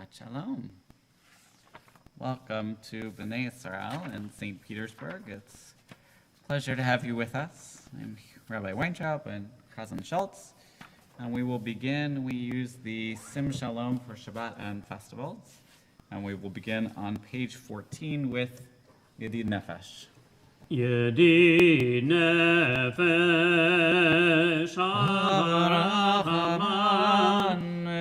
Shabbat Shalom. Welcome to Bnai Israel in St. Petersburg. It's a pleasure to have you with us. I'm Rabbi Weintraub and Cousin Schultz, and we will begin. We use the Sim Shalom for Shabbat and festivals, and we will begin on page 14 with Yedid Nefesh. Yedid Nefesh Harachaman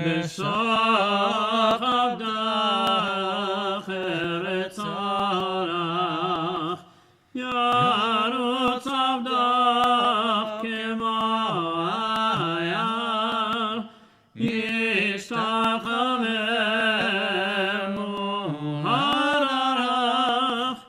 B'Sof Avdach Eretz Arach Yarutz Avdach Kemo Ayar Yishtachaveh Muhararach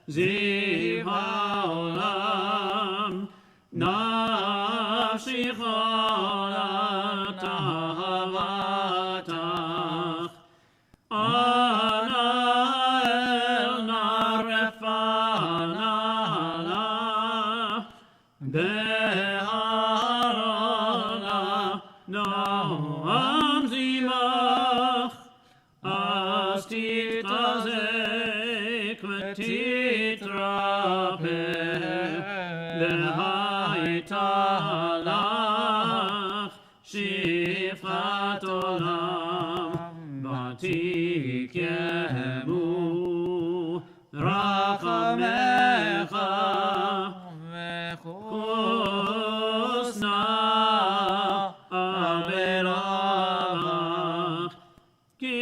Ziv haolam nafshi cholat ahavatach ana el narefana beharona noam zimach astitazek Lehayitalach shifchat olam batikemu rachamecha v'chusna amelavach ki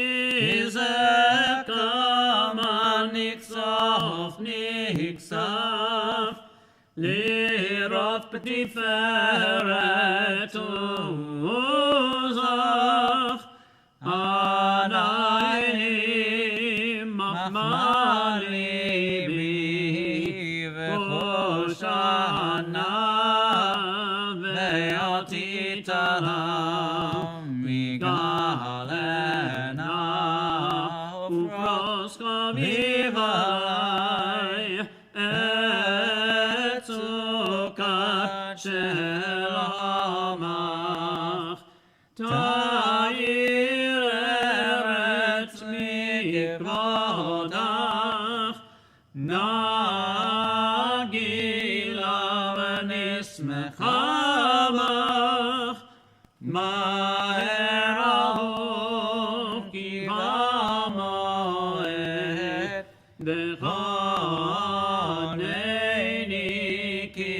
zekaman niksaf Lirov b'tiferet uzach Anayim machmar libi v'choshana ve'atitaram migalena ufros chavivalai Shelamach Ta'ir Eretz Mikrodach Nagila V'nismechamach Ma'er Ahov Ki Ba'moed B'choneini Ki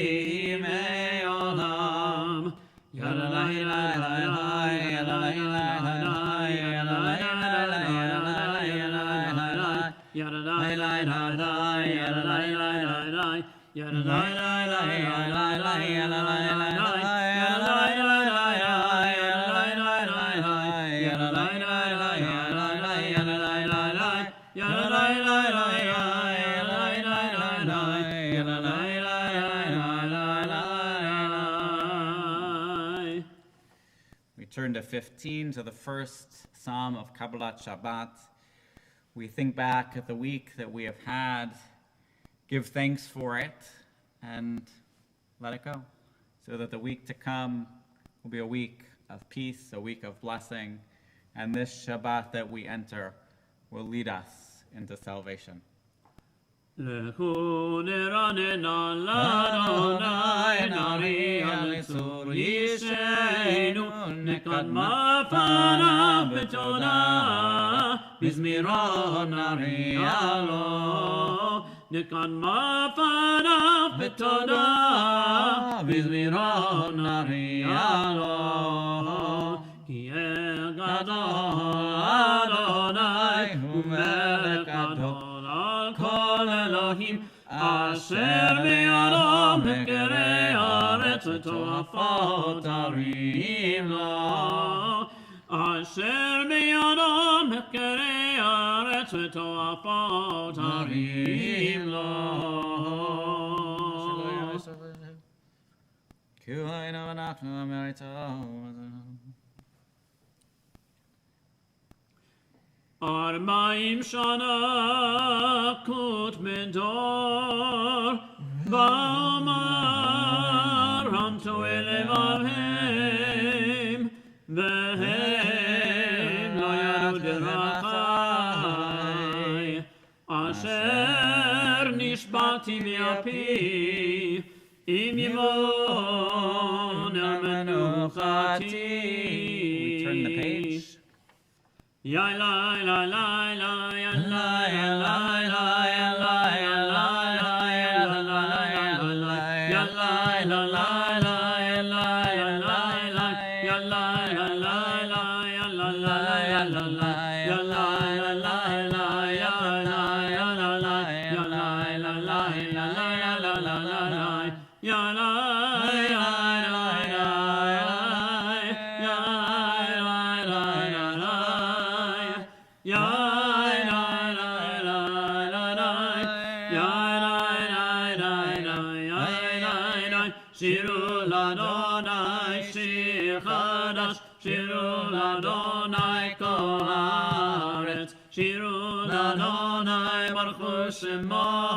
We turn to 15, to the first Psalm of Kabbalat Shabbat. We think back at the week that we have had, give thanks for it, and let it go, so that the week to come will be a week of peace, a week of blessing, and this Shabbat that we enter will lead us into salvation. Lechu neranena l'Adonai nariya l'tzur yisheinu nekadma fanav b'todah bizmiron nariya lo nekadma fanav b'todah bizmiron nariya lo ki gadol Adonai hu melech gadol Kol Elohim Asher B'yado Mekere Aretz V'toafot Arim Lo Asher B'yado Mekere Aretz V'toafot Arim Lo Ki Hayna V'nachnu Merito 40 שנה קוט מדור ואמר המתו לבבהם והם לא ירו דרכי אשר נשבעתי מאפי אם ימון על מנוחתי. We turn the page. Ya la la la la ya la ya la la ya la ya la la ya la la ya la la la ya la ya la la ya la ya la la ya la la ya la la ya la la la ya la ya la la ya la la la ya la ya la la ya la שירו לאדוני שיר חדש, שירו לאדוני כל הארץ, שירו לאדוני ברכו שמו,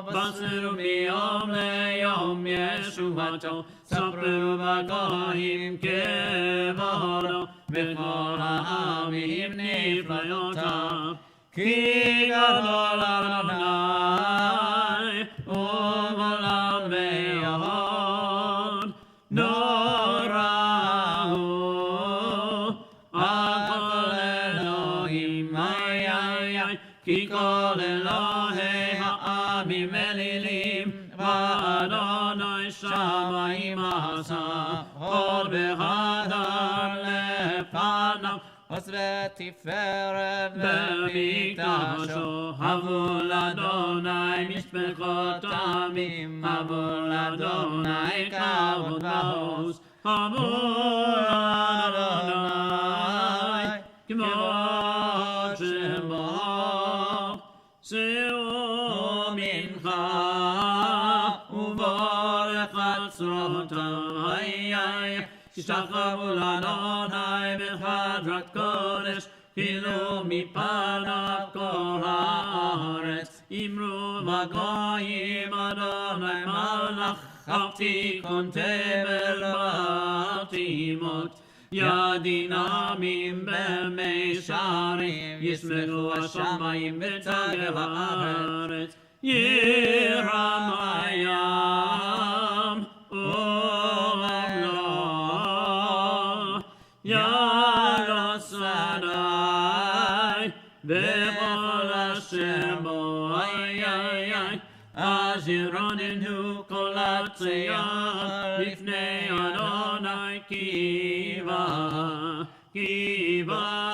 בשרו מיום ליום ישועתו, ספרו בגויים כבודו, בכל העמים נפלאותיו, כי גדול אדוני ומעולם מאוד. נורא הוא על כל אלוהים, איי איי איי, כי כל אלוהי העמים אלילים, ואדוני שמיים עשה, עוד בהדר לפניו, עוז ותפארת במקדשו. הבו לאדוני משפחות עמים, הבו לאדוני כבוד ועוז, הבו לאדוני כבוד שמו. שאו מנחה וברך על צרותיו, איי איי, תשתחוו לאדוני בחדרת קודש, הילו מפניו כל הארץ. אמרו בגויים אדוני מלך, אף תיכון תבל בתימות. ידין עמים במישרים, ישמחו השמיים ותגל הארץ. ירם הים ומלואו, ירוץ עדי בכל אשר בו, איי איי איי, אז ירוננו כל הציון לפני אדוני, כי בא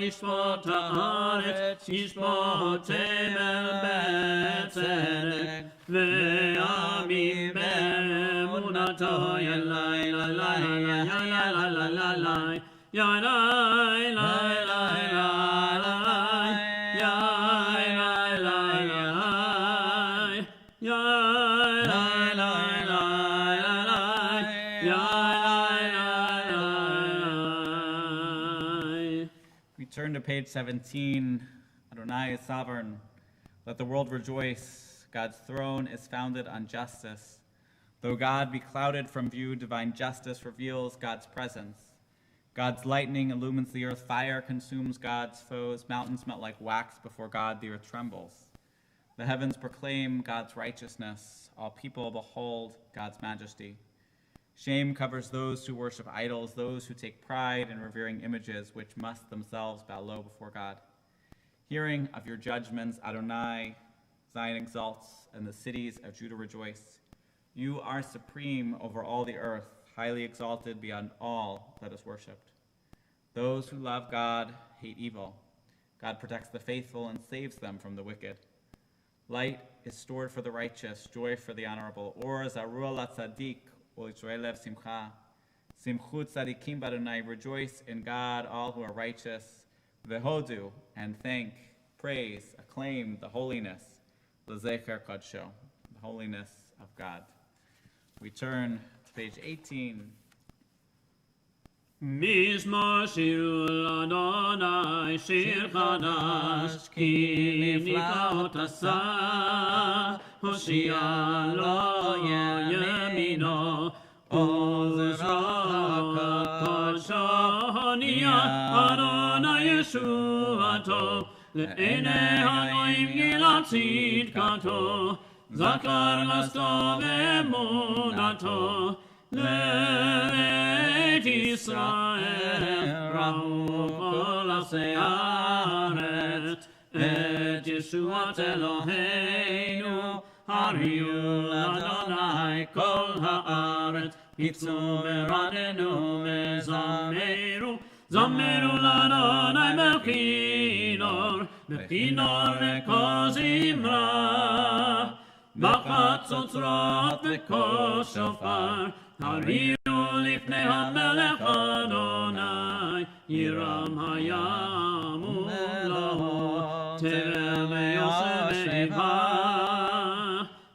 לשפוט הארץ, ישפוט תבל בצדק, ועמים באמונתו. ילאי ללאי ילאי ללאי ילאי Turn to page 17. Adonai is sovereign. Let the world rejoice. God's throne is founded on justice. Though God be clouded from view, divine justice reveals God's presence. God's lightning illumines the earth. Fire consumes God's foes. Mountains melt like wax before God. The earth trembles. The heavens proclaim God's righteousness. All people behold God's majesty. Shame covers those who worship idols, those who take pride in revering images, which must themselves bow low before God. Hearing of your judgments, Adonai, Zion exalts, and the cities of Judah rejoice. You are supreme over all the earth, highly exalted beyond all that is worshipped. Those who love God hate evil. God protects the faithful and saves them from the wicked. Light is stored for the righteous, joy for the honorable. Or zarua la tzaddik, simcha. Simchut tzaddikim b'Adonai, rejoice in God, all who are righteous. Vehodu, and thank, praise, acclaim the holiness, l'zecher kodsho, the holiness of God. We turn to page 18. מזמור שירו לאדוני שיר חדש, כי נפלאות עשה, הושיע לו ימינו, עוזרו קודשו הוניע, אדוני ישועתו, לעיני אלוהים גילה צדקתו, זכר לסתו ואמונתו, לבית ישראל ראו כל עשי הארץ, את ישועת אלוהינו הריעו לאדוני כל הארץ, פיצו ורננו וזמרו, זמרו לאדוני בכינור, בכינור וכל זמרה, בחצוצרות וכל שופר, הריעו לפני המלך אדוני, ירם הים ומלואו, תרם ויוסף ואיבה,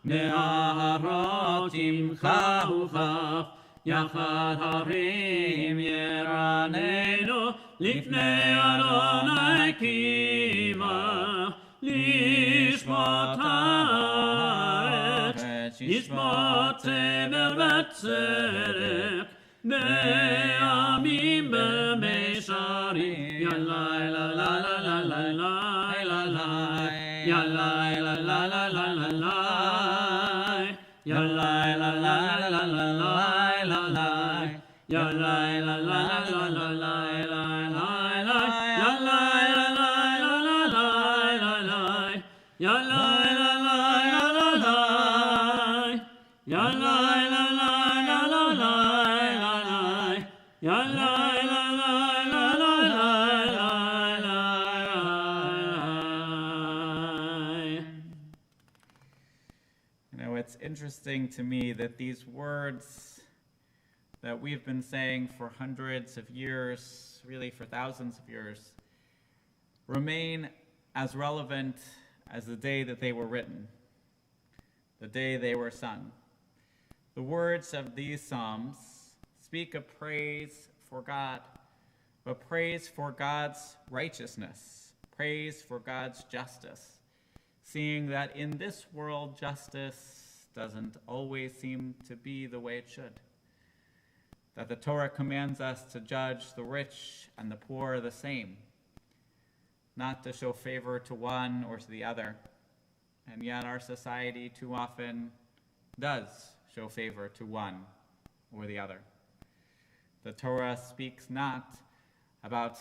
נהרות ימחה וכף, יחד הרים ירננו, לפני אדוני קימה, לשפוט הארץ, לשפוט צבר וצדק, בעמים במישרים, יאללה לה לה לה לה לה לה לה, יאללה לה לה לה לה לה לה, יאללה לה לה לה לה לה לה, יאללה לה לה לה לה לה It's interesting to me that these words that we've been saying for hundreds of years, really for thousands of years, remain as relevant as the day that they were written, the day they were sung. The words of these psalms speak of praise for God, but praise for God's righteousness, praise for God's justice, seeing that in this world justice doesn't always seem to be the way it should. That the Torah commands us to judge the rich and the poor the same, not to show favor to one or to the other. And yet our society too often does show favor to one or the other. The Torah speaks not about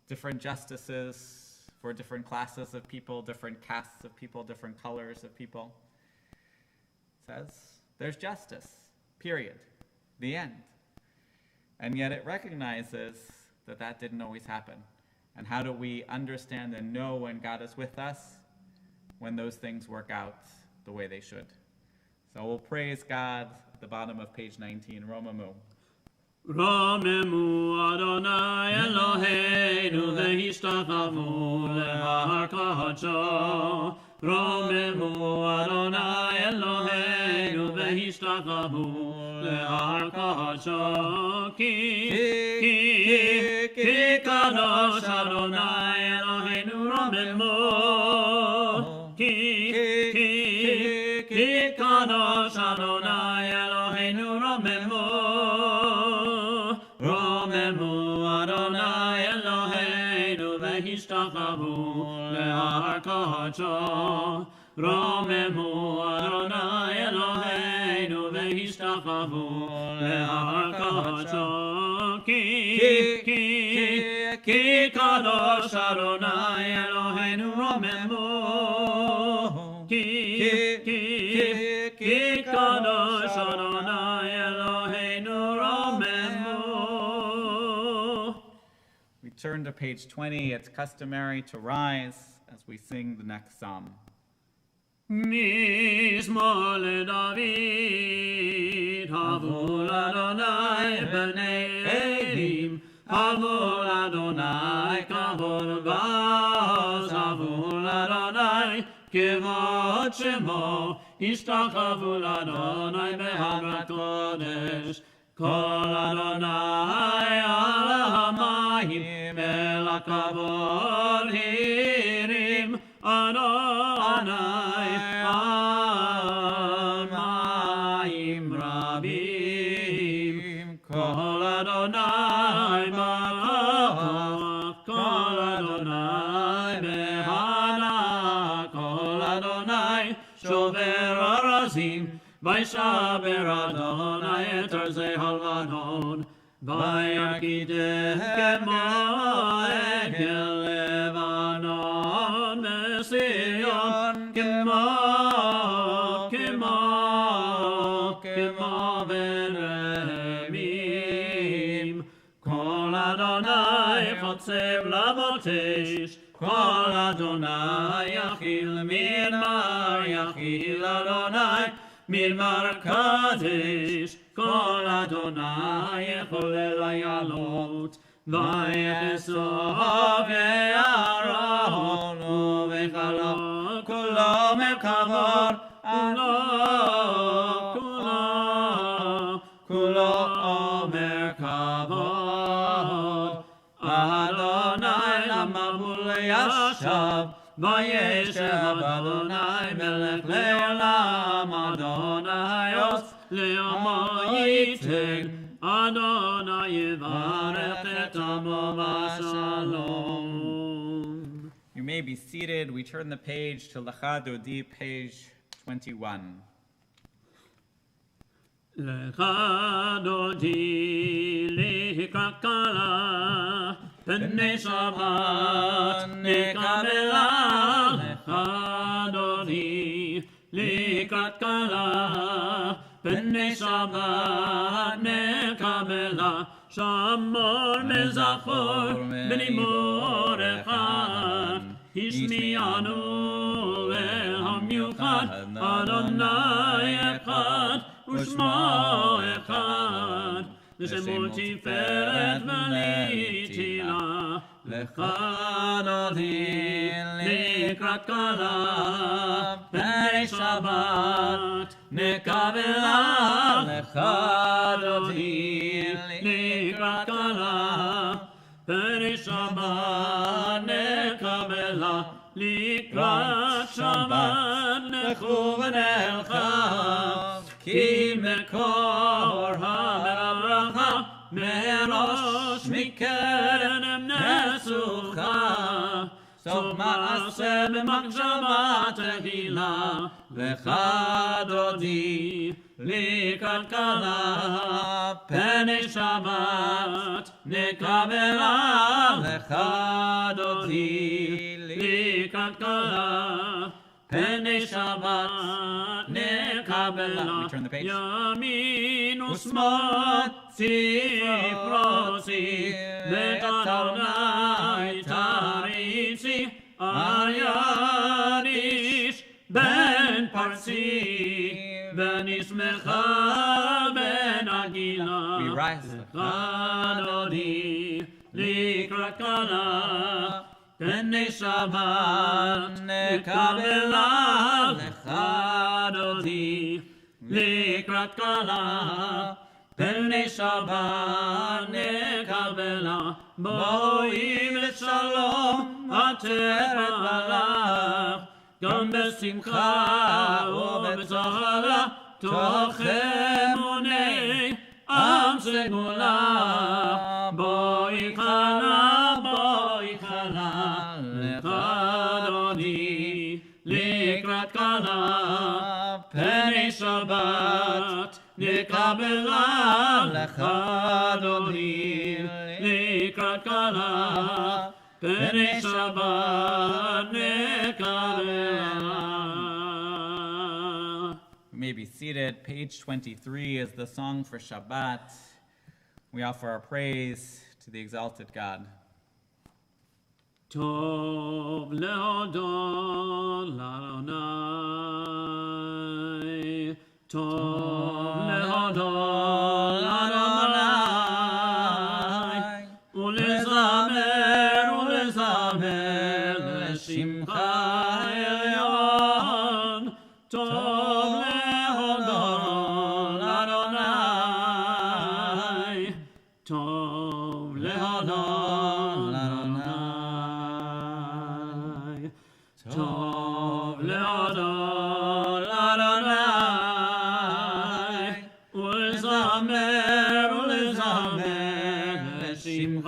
different justices for different classes of people, different castes of people, different colors of people. Says there's justice, period, the end. And yet it recognizes that that didn't always happen. And how do we understand and know when God is with us? When those things work out the way they should. So we'll praise God at the bottom of page 19, Romamu. רוממו אדוני אלוהינו והשתחוו להר קודשו, רוממו אדוני אלוהינו והשתחוו להר קודשו, כי קדוש אדוני אלוהינו רוממו, כי קדוש אדוני אלוהינו רוממו, רוממו אדוני אלוהינו והשתחוו להר קודשו, רוממו אדוני אלוהינו והשתחוו להר קודשו, כי קדוש אדוני אלוהינו רוממו, כי קדוש אדוני אלוהינו רוממו. We turn to page 20. It's customary to rise as we sing the next psalm. מזמור לדוד, הבו לאדוני בני אלים, הבו לאדוני כבוד ועוז, הבו לאדוני כבוד שמו, השתחוו לאדוני בהר הקודש, Kol Adonai al hamayim el hakavod hirim Adonai al mayim rabim. Kol Adonai malach, Kol Adonai behana, Kol Adonai shover arazim, Vaishaber Adonai et arzei halvanon, Vayakideh kemo egel Levanon, Mesiyon kemo ben-remim. Kol Adonai chotzev lavotesh, Kol Adonai yachil midmar, yachil Adonai midmar kadesh. Kol Adonai yecholel hayalot, vayechesov ye'aron uvechalo kulo merkavod, kulo merkavod. Adonai lamavul yashav, vayeshev Adonai melech le'olam. Adonai os le'amo yiteg, Adonai yivarech et amo v'shalom. You may be seated. We turn the page to Lecha Dodi, page 21. Lecha dodi likrat kala, Bnei Shabbat nekabela. Lecha dodi likrat kala, Bnei Shabbat nekabela. Shamor mezachor b'nimor echad, Hishmianu el hamiuchad, Adonai echad ושמו אחד, לשמו תפארת ולתהילה. לך דודי לקראת כלה, בני שבת נקבלה. לך דודי לקראת כלה, בני שבת נקבלה. לקראת שבת נכו ונלכה, כי מקור הברכה מראש מקרן נסוכה. סוף מעשה במחשבה תחילה. לך דודי לקראת כלה, פני שבת נקבלה. לך דודי לקראת כלה, פני שבת נקבלה. ימין ושמאל תפרוסי, בית אדוני תריצי. ידיש בן פרסי, ונשמחה ונגילה. לך דודי לקראת כלה, פני שבת נקבלה. לך דודי לקראת כלה, פני שבת נקבלה. בואי לשלום עטרת מלך, גם בשמחה ובצהלה, תוך אמוני עם סגולה. בואי חלה, בואי חלה. לך דודי לקראת כלה, פני שבת נקבלה. לך דודי לקראת כלה, פני שבת נקבלה. You may be seated. Page 23 is the song for Shabbat. We offer our praise to the exalted God. Tov lehodol Adonai, Tov lehodol Adonai, ulezamer leshimcha elyon. Tov lehodol Adonai, טוב להודות לאדוני ולזמר לשמך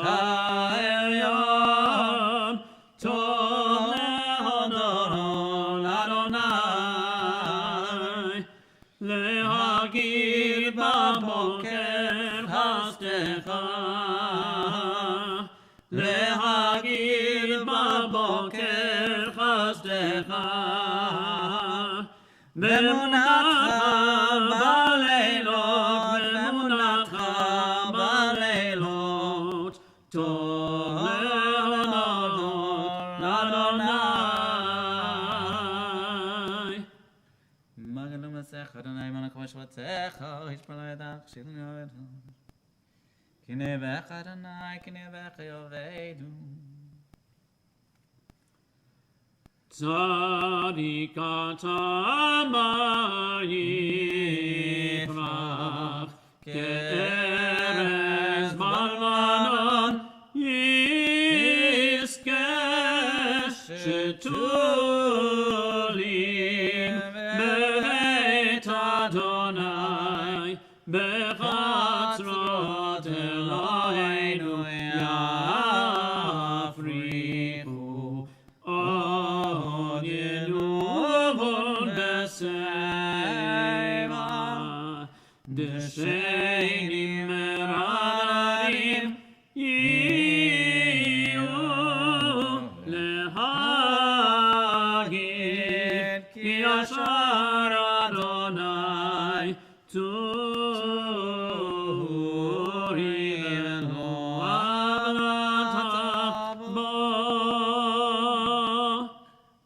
עליון טוב להודות לאדוני להגיד בבוקר חסדך להגיד בבוקר חסדך באמונתך בלילות באמונתך בלילות טוב להודות לאדוני מגן ומסך אדוני מלך ושבתך ישפל ידך שילני עובדך כי נאבך אדוני כי נאבך יאבדו צדיק אתה מה יפרח כארז בלבנון יזכה שתולים בבית אדוני בחצרות אלוהינו יפריחו עוד ינובון בשיבה דשאים מררים יהיו להגיד כי ישר אדוני צורי אלוהיו בו.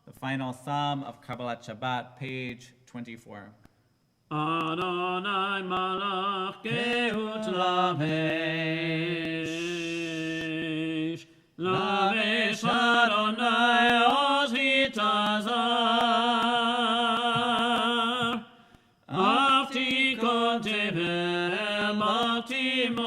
The final Psalm of Kabbalat Shabbat, page 24. Adonai malach geut lavesh lavesh Adonai oz hitazar aftikon tevel matimot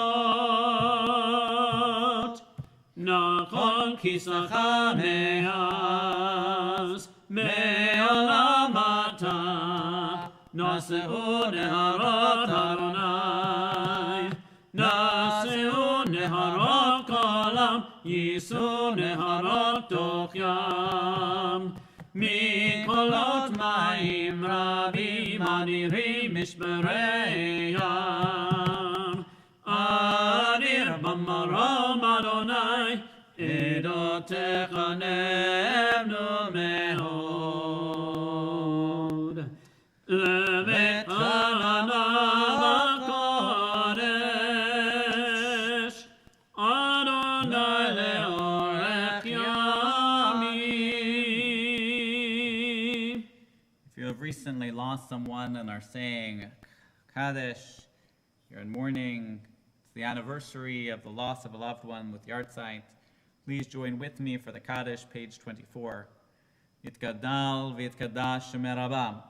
nachon kisacha me'az me'olam atah נשאו נהרות אדוני, נשאו נהרות כולם, יישאו נהרות תוך ים. מקולות מים רבים אדירים משברי ים. אדיר במרום אדוני, עדותיך נאמנו מאוד. לבית העולם הקודש, אדוני לאורך ימים. If you have recently lost someone and are saying Kaddish, you're in mourning, it's the anniversary of the loss of a loved one with Yartzeit, please join with me for the Kaddish, page 24. Yitgadal v'yitgadash Shemer Rabba.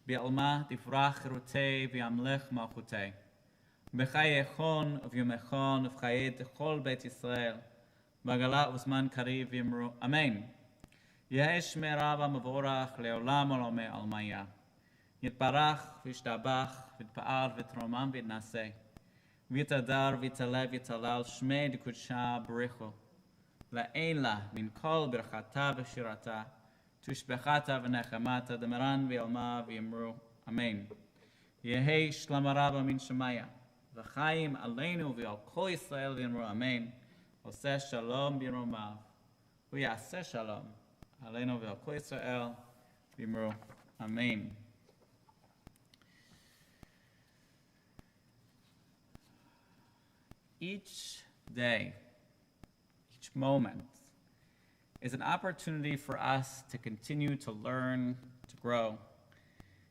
בעלמה תפרח חירותי וימלך מלכותי. בחייכון וביומכון ובחיי כל בית ישראל, בעגלה וזמן קריב ויאמרו אמן. יהא שמי רבא מבורך לעולם עולמי עלמיה. יתברך וישתבח ויתפאר ויתרומם ויתנשא. ויתהדר ויתעלה ויתהלל שמי דקודשה בריחו. לאין לה מן כל ברכתה ושירתה. תושבחתה ונחמתה דמרן ועלמה ויאמרו אמן. יהי שלמה רבה מן שמיה, וחיים עלינו ועל כל ישראל ויאמרו אמן. עושה שלום במרומיו, הוא יעשה שלום עלינו ועל כל ישראל ויאמרו אמן. Each day, each moment, is an opportunity for us to continue to learn, to grow.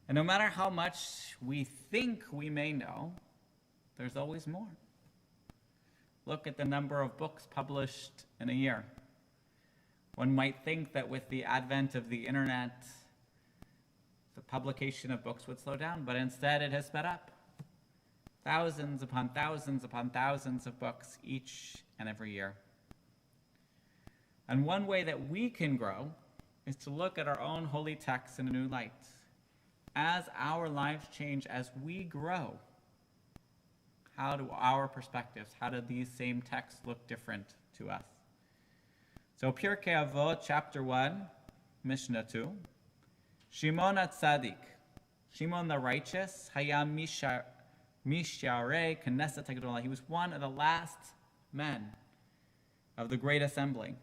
And no matter how much we think we may know, there's always more. Look at the number of books published in a year. One might think that with the advent of the internet, the publication of books would slow down, but instead it has sped up. Thousands upon thousands upon thousands of books each and every year. And one way that we can grow is to look at our own holy texts in a new light. As our lives change, as we grow, how do our perspectives, how do these same texts look different to us? So Pirkei Avot, chapter 1, Mishnah 2. Shimon HaTzadik, Shimon the righteous, Hayam Misharei Knesset HaGedolah. He was one of the last men of the great assembly.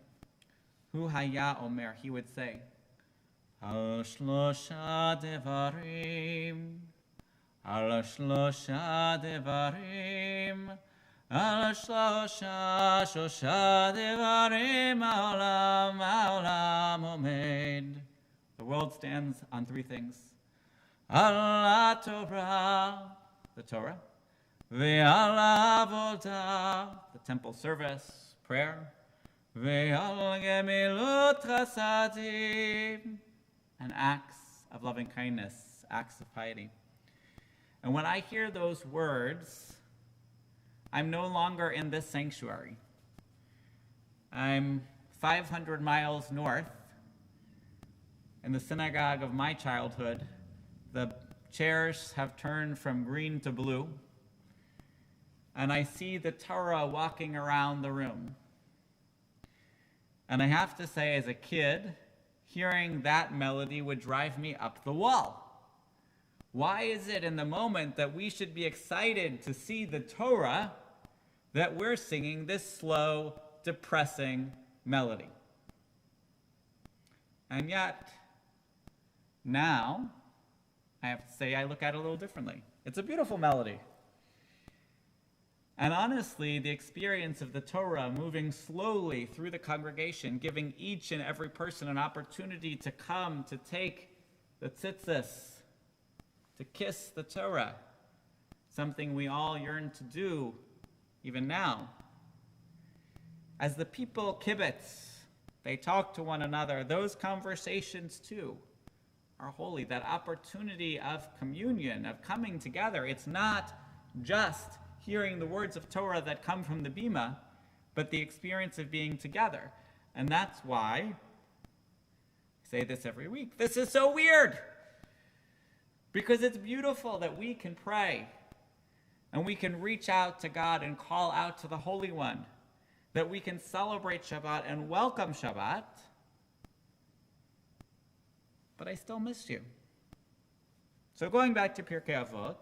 Hu Haya Omer, he would say, Al Shlosha Devarim, Al Shlosha Devarim, Al Shlosha Shosha Devarim, Ha'olam Ha'olam Omed. The world stands on three things. Al Torah, the Torah, Ve'al Avodah, the temple service, prayer, Ve'al Gemilut Chasadim, and acts of loving kindness, acts of piety. And when I hear those words, I'm no longer in this sanctuary. I'm 500 miles north in the synagogue of my childhood. The chairs have turned from green to blue, and I see the Torah walking around the room. And I have to say, as a kid, hearing that melody would drive me up the wall. Why is it in the moment that we should be excited to see the Torah that we're singing this slow, depressing melody? And yet, now, I have to say I look at it a little differently. It's a beautiful melody. And honestly, the experience of the Torah moving slowly through the congregation, giving each and every person an opportunity to come, to take the tzitzis, to kiss the Torah, something we all yearn to do even now. As the people kibbutz, they talk to one another, those conversations too are holy. That opportunity of communion, of coming together, it's not just hearing the words of Torah that come from the Bima, but the experience of being together. And that's why I say this every week. This is so weird, because it's beautiful that we can pray and we can reach out to God and call out to the Holy One, that we can celebrate Shabbat and welcome Shabbat, but I still miss you. So going back to Pirkei Avot,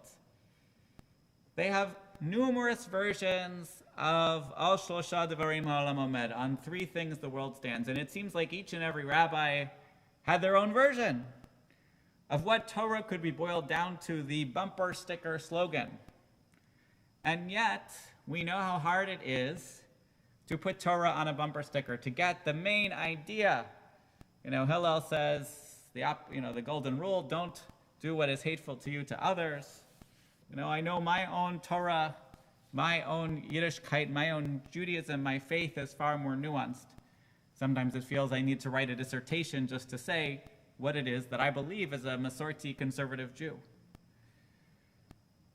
they have numerous versions of Al Shlosha Devarim Ha'olam Omed, on three things the world stands. And it seems like each and every rabbi had their own version of what Torah could be boiled down to, the bumper sticker slogan. And yet, we know how hard it is to put Torah on a bumper sticker, to get the main idea. Hillel says, the golden rule, don't do what is hateful to you to others. I know my own Torah, my own Yiddishkeit, my own Judaism, my faith is far more nuanced. Sometimes it feels I need to write a dissertation just to say what it is that I believe as a Masorti conservative Jew.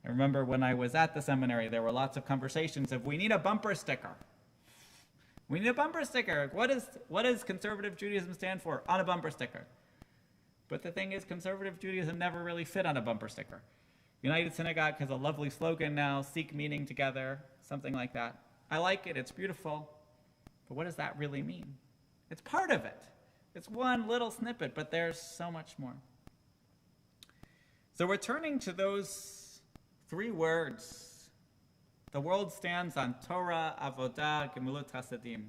I remember when I was at the seminary, there were lots of conversations of, we need a bumper sticker. We need a bumper sticker. What does conservative Judaism stand for on a bumper sticker? But the thing is, conservative Judaism never really fit on a bumper sticker. United Synagogue has a lovely slogan now, seek meaning together, something like that. I like it, it's beautiful, but what does that really mean? It's part of it. It's one little snippet, but there's so much more. So returning to those three words, the world stands on Torah, Avodah, Gemilut Chasadim.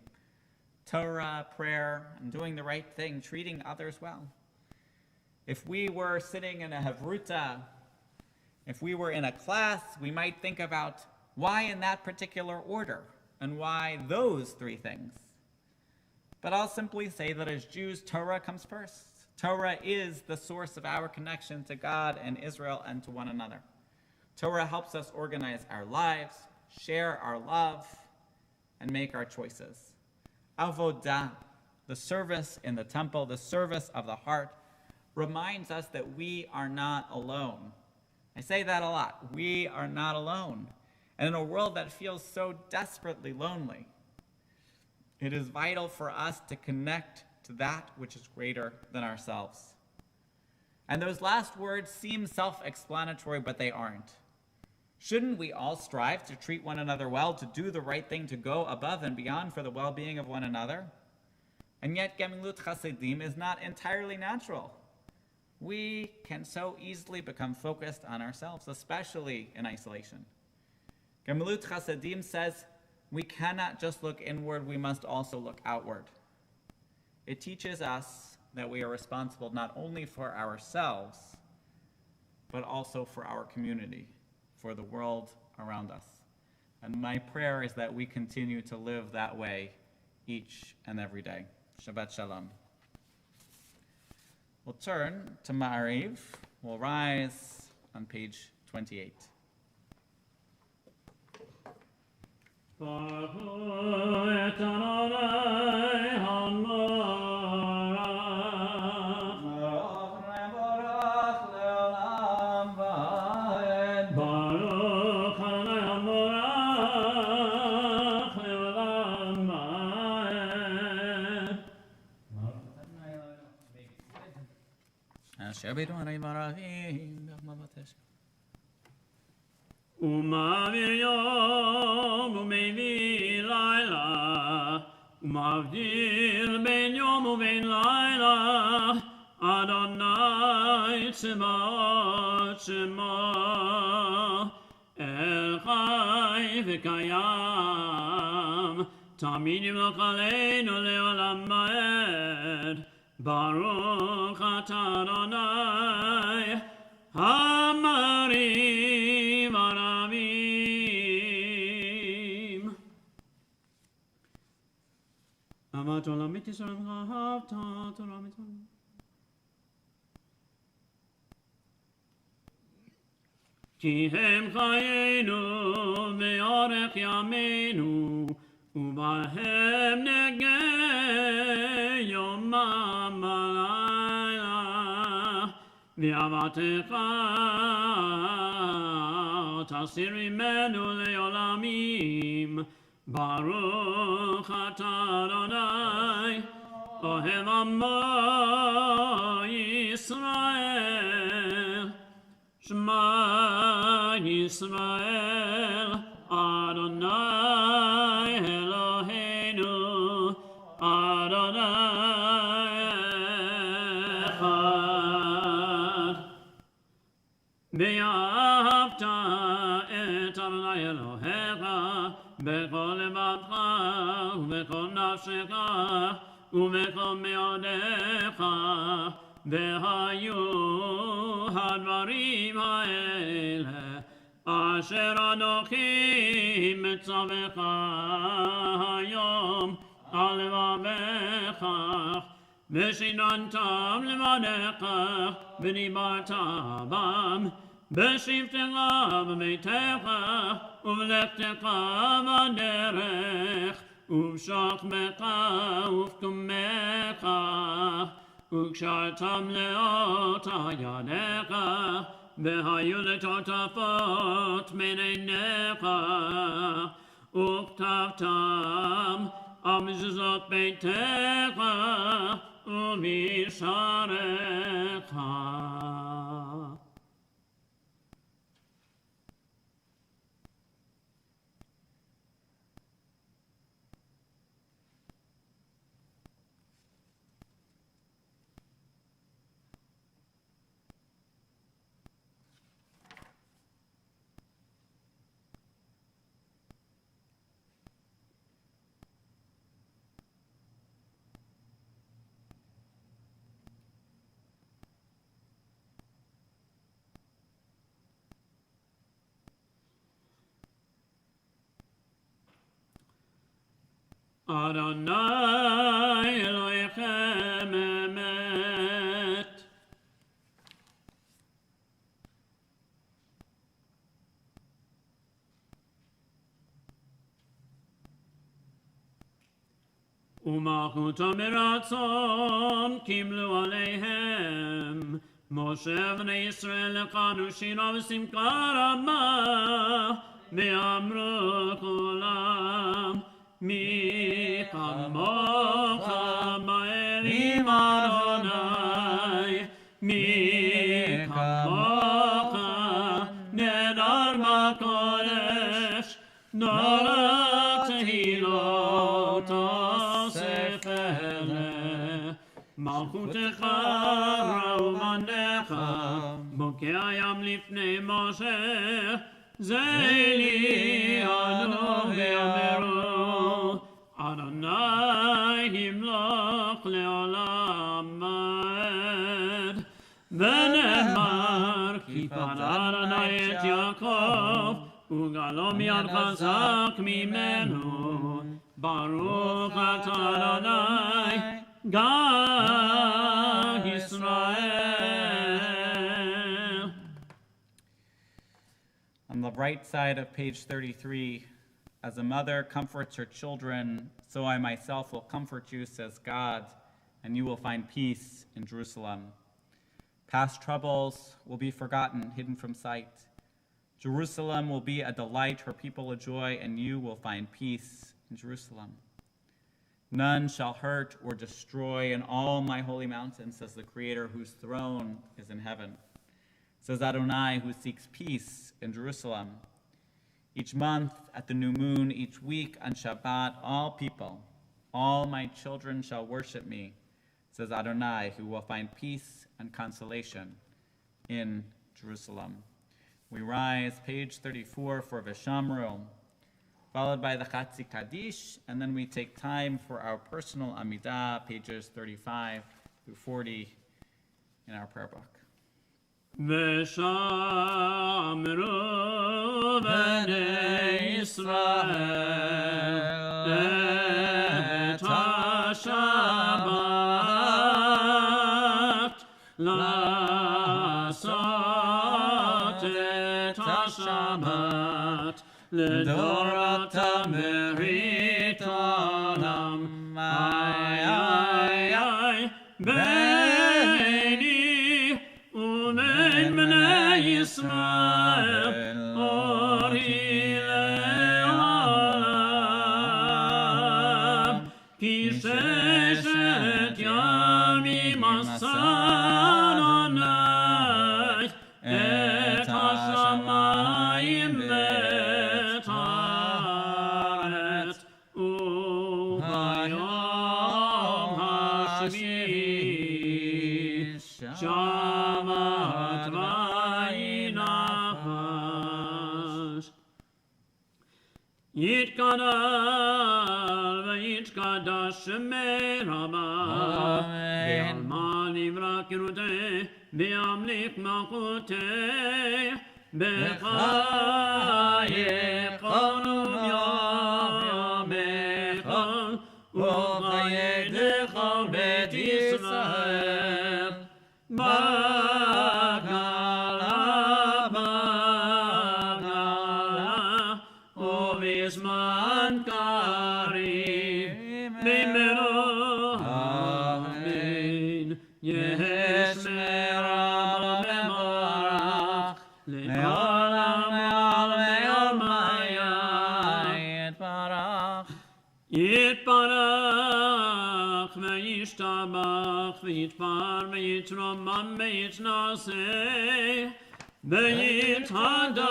Torah, prayer, and doing the right thing, treating others well. If we were sitting in a Havruta, if we were in a class, we might think about why in that particular order and why those three things. But I'll simply say that as Jews, Torah comes first. Torah is the source of our connection to God and Israel and to one another. Torah helps us organize our lives, share our love, and make our choices. Avodah, the service in the temple, the service of the heart, reminds us that we are not alone. I say that a lot. We are not alone. And in a world that feels so desperately lonely, it is vital for us to connect to that which is greater than ourselves. And those last words seem self-explanatory, but they aren't. Shouldn't we all strive to treat one another well, to do the right thing, to go above and beyond for the well-being of one another? And yet, Gemilut Chasidim is not entirely natural. We can so easily become focused on ourselves, especially in isolation. Gemilut Chasidim says we cannot just look inward, we must also look outward. It teaches us that we are responsible not only for ourselves, but also for our community, for the world around us. And my prayer is that we continue to live that way each and every day. Shabbat Shalom. We'll turn to Ma'ariv. We'll rise on page 28. Umavir yom umevir laila, umavdil ben yom uben laila, Adonai tzemot shema, El chai v'kayam, tamid yimloch aleinu le'olam va'ed, Baruch atah Adonai, Hamarim Aravim. Amat olam et Yisrael v'ahavta Torah mitzvot. Ki hem chayenu ve'orech yameinu, ubahem negeh yomam v'layla, v'avatecha tasir imenu le'olamim, Baruch atah Adonai, ohev amo Yisrael, Shema Yisrael, Adonai Eloheinu, Adonai Echad. Ve'ahavta et Adonai Elohecha, bechol levacha, ubechol nafshecha, ubechol meodecha, ve'hayu hadvarim ha'ele, asher anochi metzavecha hayom al levavecha, ve'shinantam levanecha, v'nibarta bam, ve'shivtecha b'meitecha, uv'lechtecha b'derech, uv'shachmecha uv'tumecha, וקשרתם לאותה ידיך, והיו לטוטפות מן עיניך, וכתבתם על מזוזות ביתך ובשעריך. Adonai Elohechem emet. Umalchuto miratzon kimlu aleihem. Moshe v'nei Yisrael echadu shira v'simcha rama ve'amru kulam Mi kamocha ba'elim מי כמוך נדר בקודש נורא תהילות אוסף אלה מלכותך רומנך בוקע ים לפני משה זה לי אנו ואמרו אדוני ימלוך לעולם עד ונאמר כי פדה אדוני את יעקב וגלו מיד חזק ממנו ברוך אתה אדוני גא ישראל. On the right side of page 33, as a mother comforts her children, so I myself will comfort you, says God, and you will find peace in Jerusalem. Past troubles will be forgotten, hidden from sight. Jerusalem will be a delight, her people a joy, and you will find peace in Jerusalem. None shall hurt or destroy in all my holy mountains, says the Creator whose throne is in heaven. Says Adonai who seeks peace in Jerusalem. Each month at the new moon, each week on Shabbat, all people, all my children shall worship me, says Adonai, who will find peace and consolation in Jerusalem. We rise, page 34 for Vishamru, followed by the Chatzi Kaddish, and then we take time for our personal Amidah, pages 35 through 40 in our prayer book. ושמרו בני ישראל את השבת לעשות את השבת לדורות המרית עולם איי איי איי ביני ובין בני ישראל אורי לעולם כי ששת ימים עשה אדוני את השמיים ואת הארץ וביום השביעי שבת וינפש יתגדל ויתקדש שמי רבה בעלמא נברא כרותי בימליך מלכותי בחייכון וביומך וחיי דכל בית ישראל בגלה בגלה ובזמן קריב במהרו אמן יש מרב מברך לעולם ועולם יתברך יתברך וישתבח ויתפאר ויתרומם ויתנשא ויתהדר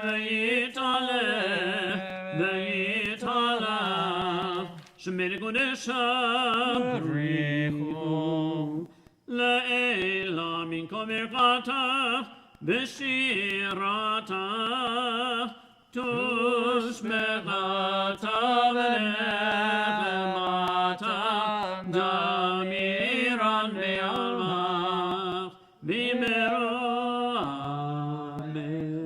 ויתעלה ויתעלה שמי קודשם בריחו לעילה מן כל ברכתך בשירתך תושבחתה ונחמתה דמירן בעלמך במהרו אמן.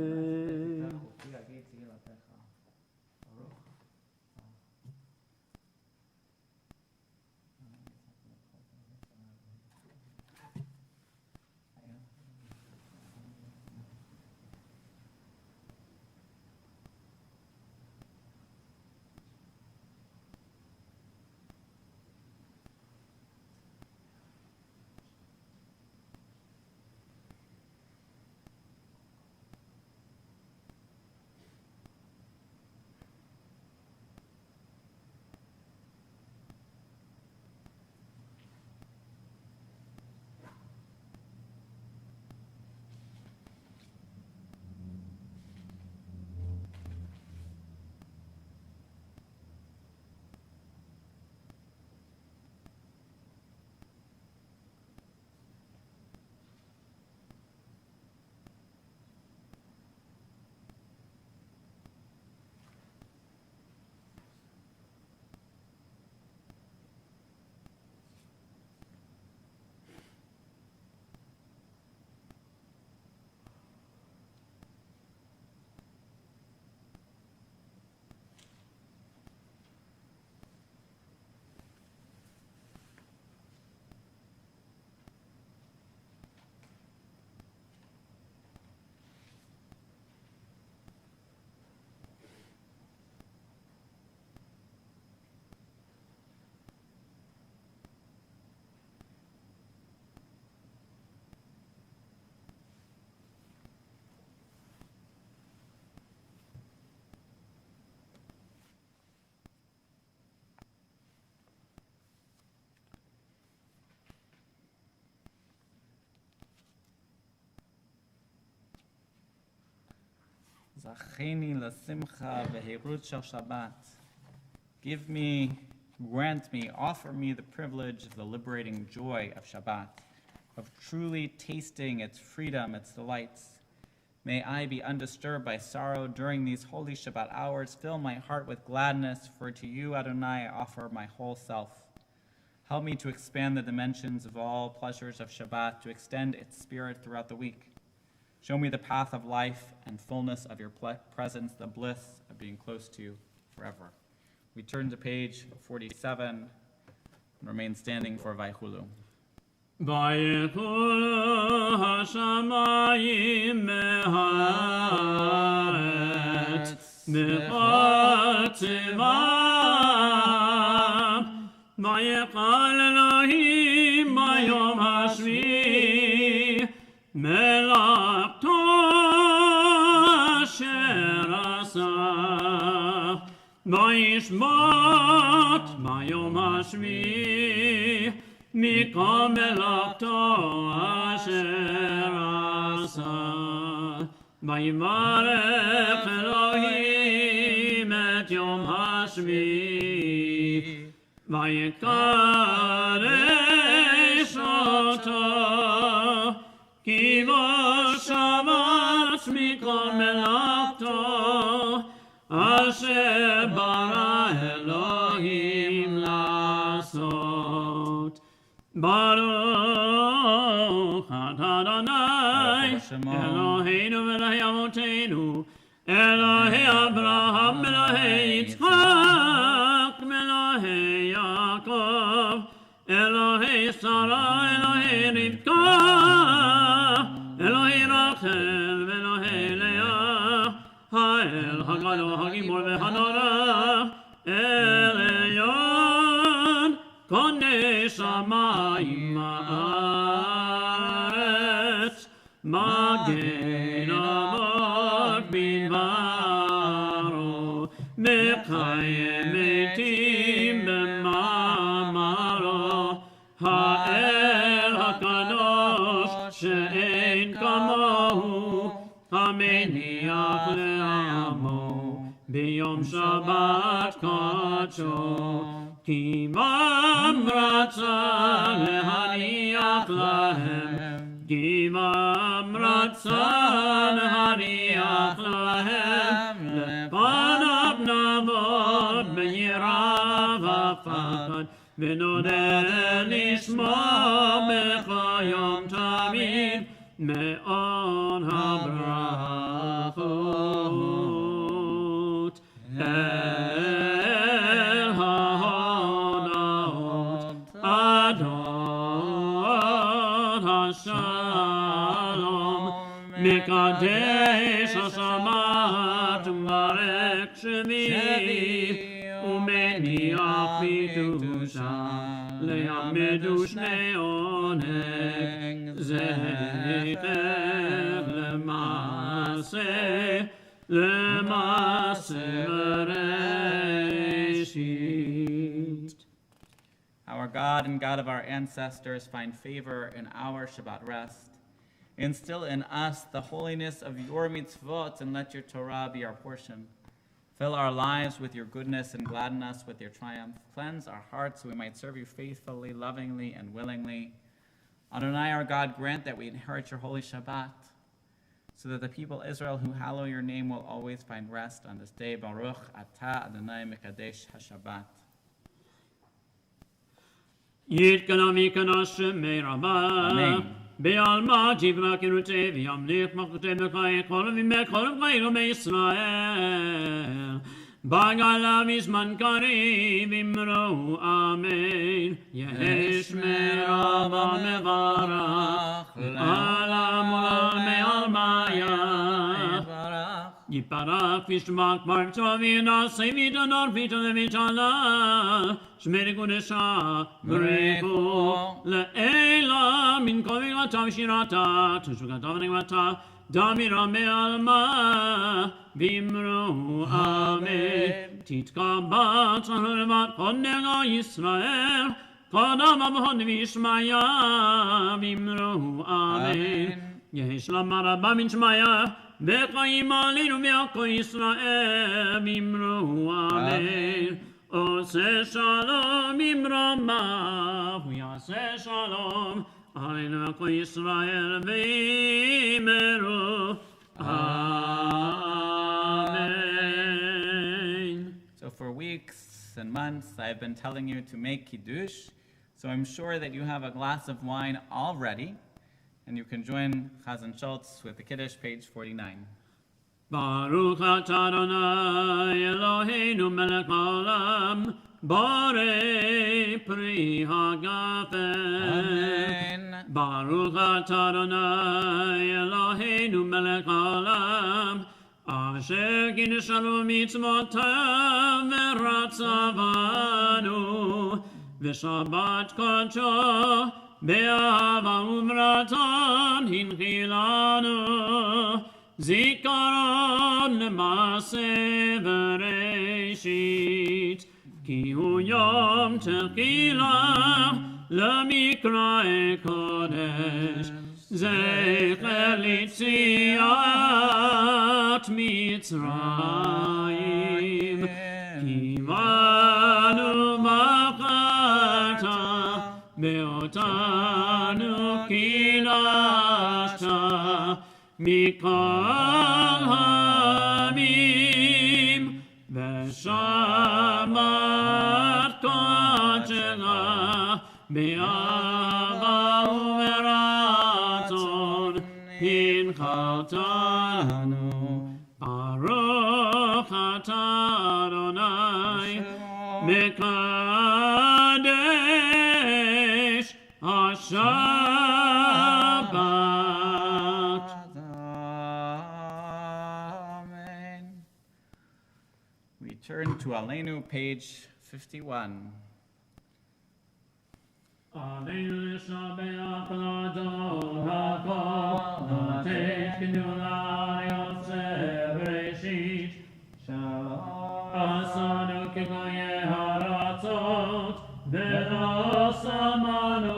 Zacheni l'simcha v'herut shel Shabbat. Give me, grant me, offer me the privilege of the liberating joy of Shabbat, of truly tasting its freedom, its delights. May I be undisturbed by sorrow during these holy Shabbat hours. Fill my heart with gladness, for to you, Adonai, I offer my whole self. Help me to expand the dimensions of all pleasures of Shabbat, to extend its spirit throughout the week. Show me the path of life and fullness of your presence, the bliss of being close to you forever. We turn to page 47 and remain standing for Vaychulu. Vaychulu hashamayim me'haaretz michol tzivav vayechal Elohim bayom hashvi melachto asher asa vayishmat bayom hashvi mikol melachto asher asa vayivarech Elohim et yom hashvi vayikadesh oto ki bo shavat mikol melachto asher bara Elohim lasot. Baruch Adonai Eloheinu Elohei Avotenu Elohei Abraham Elohei Yitzchak Elohei Yaakov Elohei Sarah Elohei Rivka Elohei Rachel Elohei Leah Ha'el HaGadol HaGibor VeHaNorah Elion Konei Shamayim Haaretz Magen Avot Bidvaro Mekayem Metim B'mamaro Ha'el HaKadosh She'en Kamohu Hameniach Le'amo B'yom Shabbat Kodsho Ki mam ratza lehaniach lahem, Ki mam ratza lehaniach lahem, Lepanav navod b'yira v'pachad, V'nodeh nishma b'cha yom tamid, Me'on habrachot. Mekadesh hashamat umarek shemi umeniach b'kedusha leyamedu shnei oneg zecher lemase bereshit. Our God and God of our ancestors, find favor in our Shabbat rest. Instill in us the holiness of your mitzvot, and let your Torah be our portion. Fill our lives with your goodness and gladden us with your triumph. Cleanse our hearts so we might serve you faithfully, lovingly, and willingly. Adonai, our God, grant that we inherit your holy Shabbat, so that the people Israel who hallow your name will always find rest on this day. Baruch atah Adonai Mekadesh HaShabbat. Yitkana mikana shemei rabah. Amen. Be'alma tivra kirute v'yamlich machute b'chai cholav v'mecholav chayro me'Yisrael. Bagala v'zman karev imro amen. Yesh merabah mevarach l'olam olam me'almaya. Yiparach v'shmak bartov v'nasei v'tanor v'tanor v'tala. Shmeri Kodesha Berechu Le'ela Min Kovigata V'shirata Tushukata V'negvata Damira Me'alma V'imru Amen Titkabat Zahrevat Kodnega Yisrael Kodam Avhod V'ishmaya V'imru Amen יש לומר רבה מן שמיא, וחיים עלינו מעכו ישראל, ממרו אמן. עושה שלום ממרומיו, יעשה שלום עלינו מעכו ישראל, ואמרו amen. So for weeks and months, I've been telling you to make Kiddush. So I'm sure that you have a glass of wine already, and you can join Chazan Schultz with the Kiddush, page 49. Baruch atah Adonai Eloheinu melech haolam, borei pri hagafen. Amen. Baruch atah Adonai Eloheinu melech haolam, asher קידשנו מצוותיו ורצה בנו, ושבת קודשו באהבה וברצון הנחילנו, זיכרון למעשה בראשית, כי הוא יום תחילה למקראי קודש, זכר ליציאת מצרים, כי בנו בחרת, באותנו קידשת, מכל העמים, ושמרת קודשך באהבה וברצון הנחלתנו. ברוך אתה אדוני מקדש השבת. Amen. We turn to Aleinu, page 51. עלינו לשבח לאדון הכל, לתת גדולה יוצא בראשית, עשנו כגויי הארצות, ולא שמענו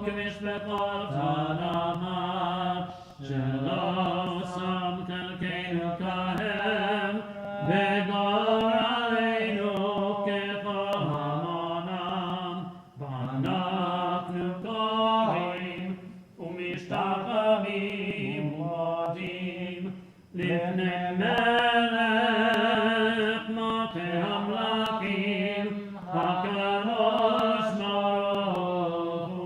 כמשפחות האדמה, שלא שם חלקנו כהם, וגורלנו ככל המונם, ואנחנו קוראים ומשתחווים ומודים לפני מלך מלכי המלכים, הקדוש ברוך הוא.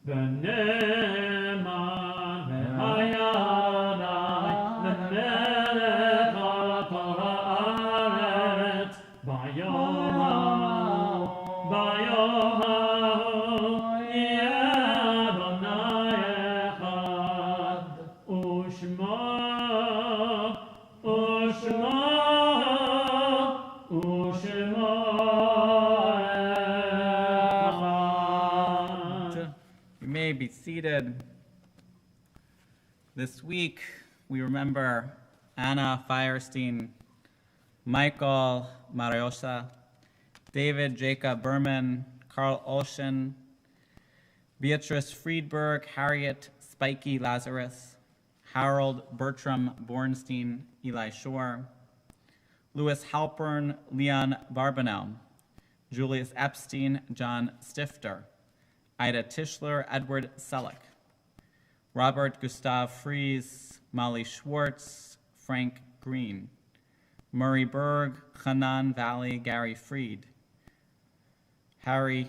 ונאמר בהידי למלך על כל הארץ, ביום ההוא יהיה אדוני אחד, ושמו אחד. You may be seated. This week, we remember Anna Feierstein, Michael Mariosa, David Jacob Berman, Carl Olshen, Beatrice Friedberg, Harriet Spiky Lazarus, Harold Bertram Bornstein, Eli Shore, Louis Halpern, Leon Barbanel, Julius Epstein, John Stifter, Ida Tischler, Edward Selleck, Robert Gustav Fries, Molly Schwartz, Frank Green, Murray Berg, Hanan Valley, Gary Freed, Harry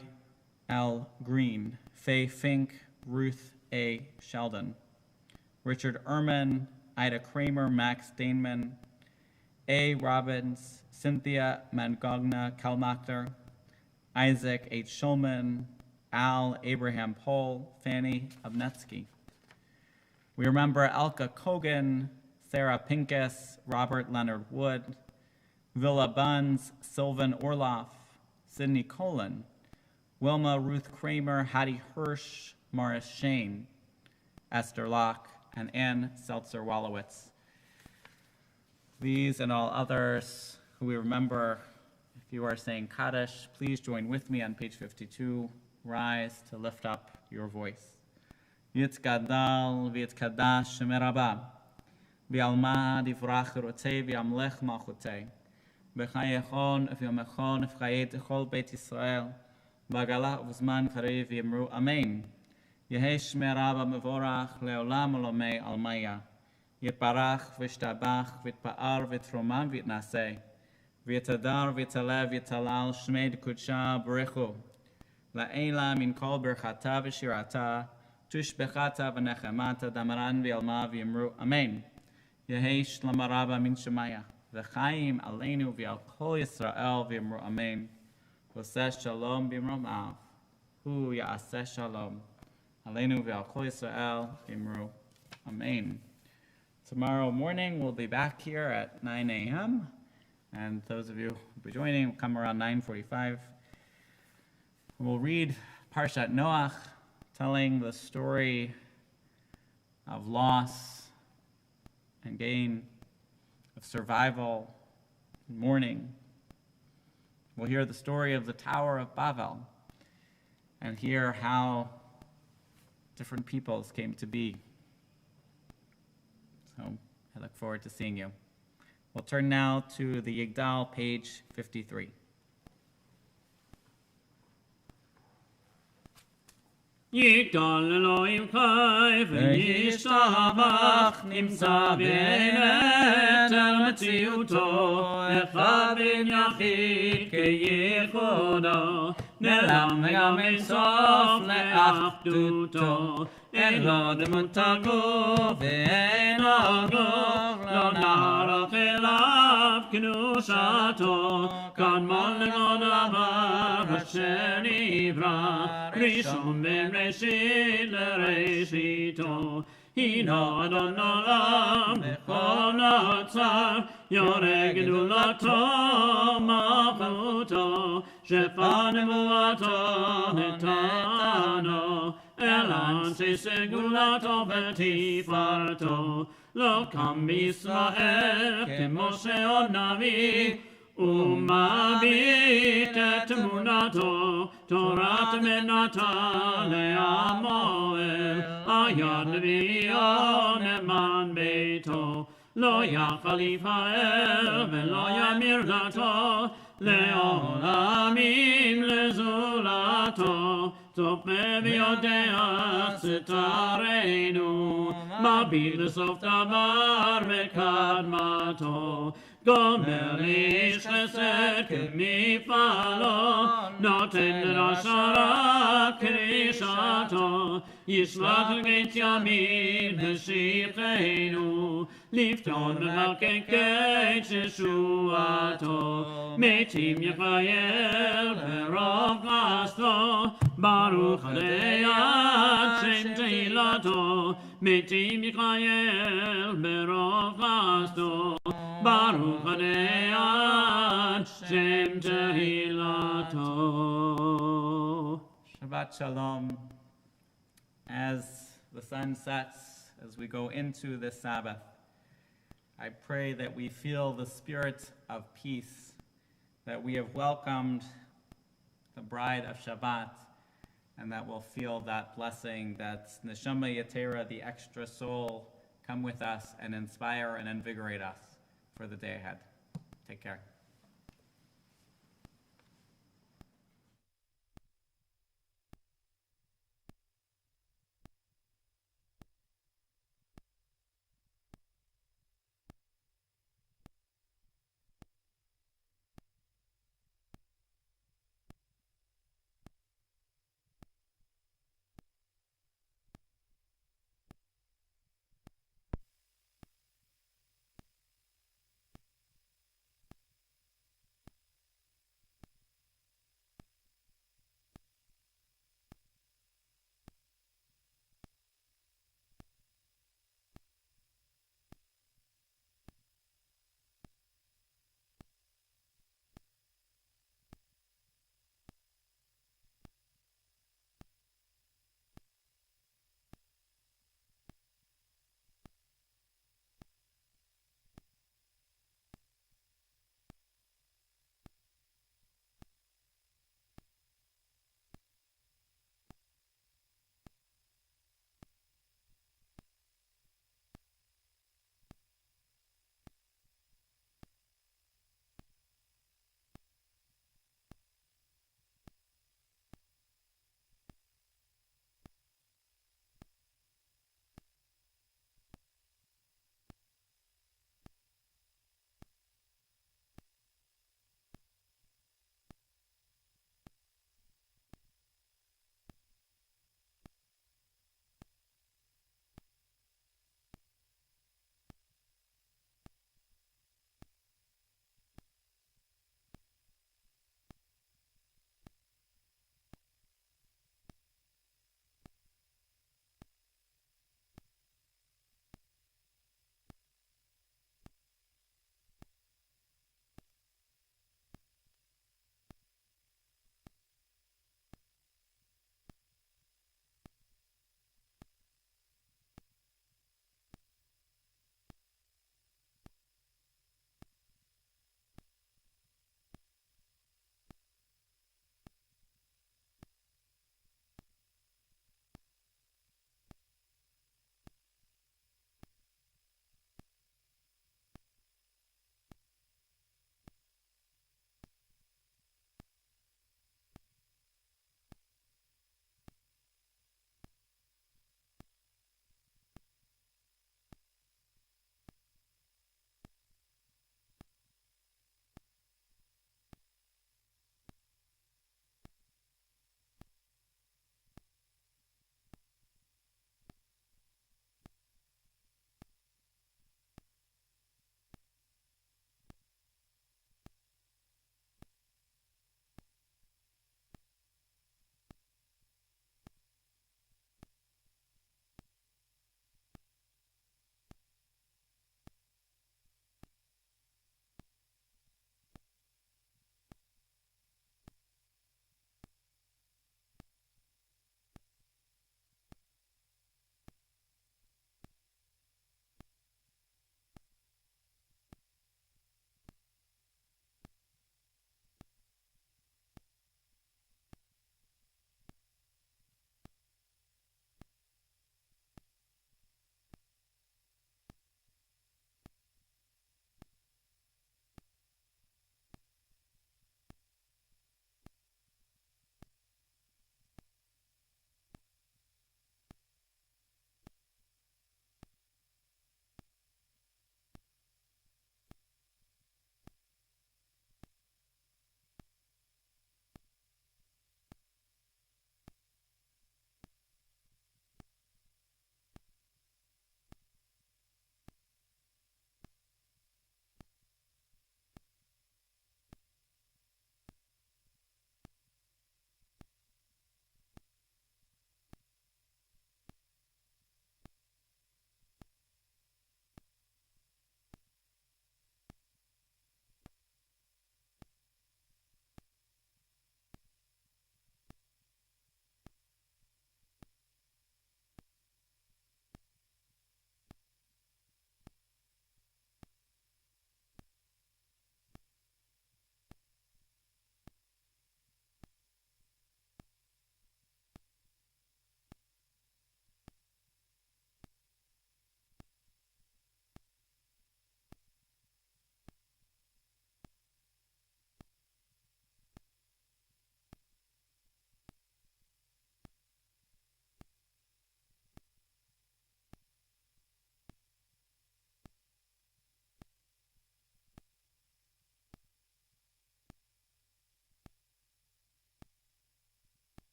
L. Green, Faye Fink, Ruth A. Sheldon, Richard Ehrman, Ida Kramer, Max Daneman, A. Robbins, Cynthia Mangogna Kalmacher, Isaac H. Schulman, Al Abraham Pohl, Fanny Obnetsky. We remember Elka Kogan, Sarah Pincus, Robert Leonard Wood, Villa Buns, Sylvan Orloff, Sidney Colon, Wilma Ruth Kramer, Hattie Hirsch, Morris Shane, Esther Locke, and Ann Seltzer-Wallowitz. These and all others who we remember, if you are saying Kaddish, please join with me on page 52. Rise to lift up your voice. Yitzgadal v'yitzkadash Shem Rabba, v'alma divrach rotei v'amlech malchutei, v'chayechon v'yomechon v'chayet echol Beit Yisrael, v'agalah v'zman karev v'yemru Amen. Yehi Shmei Rabba mevorach leolam olomei almaya. Yitbarach v'shtabach v'yitpa'ar v'yitromam v'yitnaseh. V'yitadar v'yitalev v'yitalal Shmei d'kudsha b'rechu. La'ela min kol berchata v'shirata. Tushbechata v'nechemata damaran v'yalma v'yimru Amen. Yehi Shlama Rabba min Shemaya. V'chaim aleinu v'yal kol Yisrael v'yimru Amen. V'oseh shalom b'imromav. Hu ya'aseh shalom. Aleinu v'yal kol Yisrael v'yimru Amen. Tomorrow morning we'll be back here at 9 a.m. And those of you who will be joining will come around 9:45. We'll read Parshat Noach, telling the story of loss and gain, of survival and mourning. We'll hear the story of the Tower of Babel and hear how different peoples came to be. So I look forward to seeing you. We'll turn now to the Yigdal, page 53. יגדל אלוהים חי וישתבח נמצא באמת על מציאותו אחד בן יחיד כייחודו נעלם וגם אין סוף לאחדותו אין לו דמות הגוף ואין לו גוף לא נערוך אליו קדושתו קדמון לכל דבר אשר נברא ראשון בין ראשית לראשיתו הינו אדון עולם בכל הצר יורה גדולתו מלכותו שפע נבואתו נתנו אל אנשי סגולתו ותפארתו לא קם בישראל כמו שעוד נביא ומביט את תמונתו תורת מנתה לעמו היד לביאו נאמן ביתו לא יחליף האל ולא ימיר דתו לעולמים לזולתו צופה ויודע סתרנו מביט לסוף דבר וקדמתו גומר איש חסד כמפעלו נותן לרשע רק קרישתו ישלח לבית ימין בשפחנו לפתון במלכי קץ ישועתו מתים יחייל ברוב חסדו ברוך הדיין שם תהילתו מתים יחייל ברוב חסדו ברוך הדיין שם תהילתו. Shabbat Shalom. As the sun sets, as we go into this Sabbath, I pray that we feel the spirit of peace, that we have welcomed the bride of Shabbat, and that we'll feel that blessing, that Neshama Yetera, the extra soul, come with us and inspire and invigorate us for the day ahead. Take care.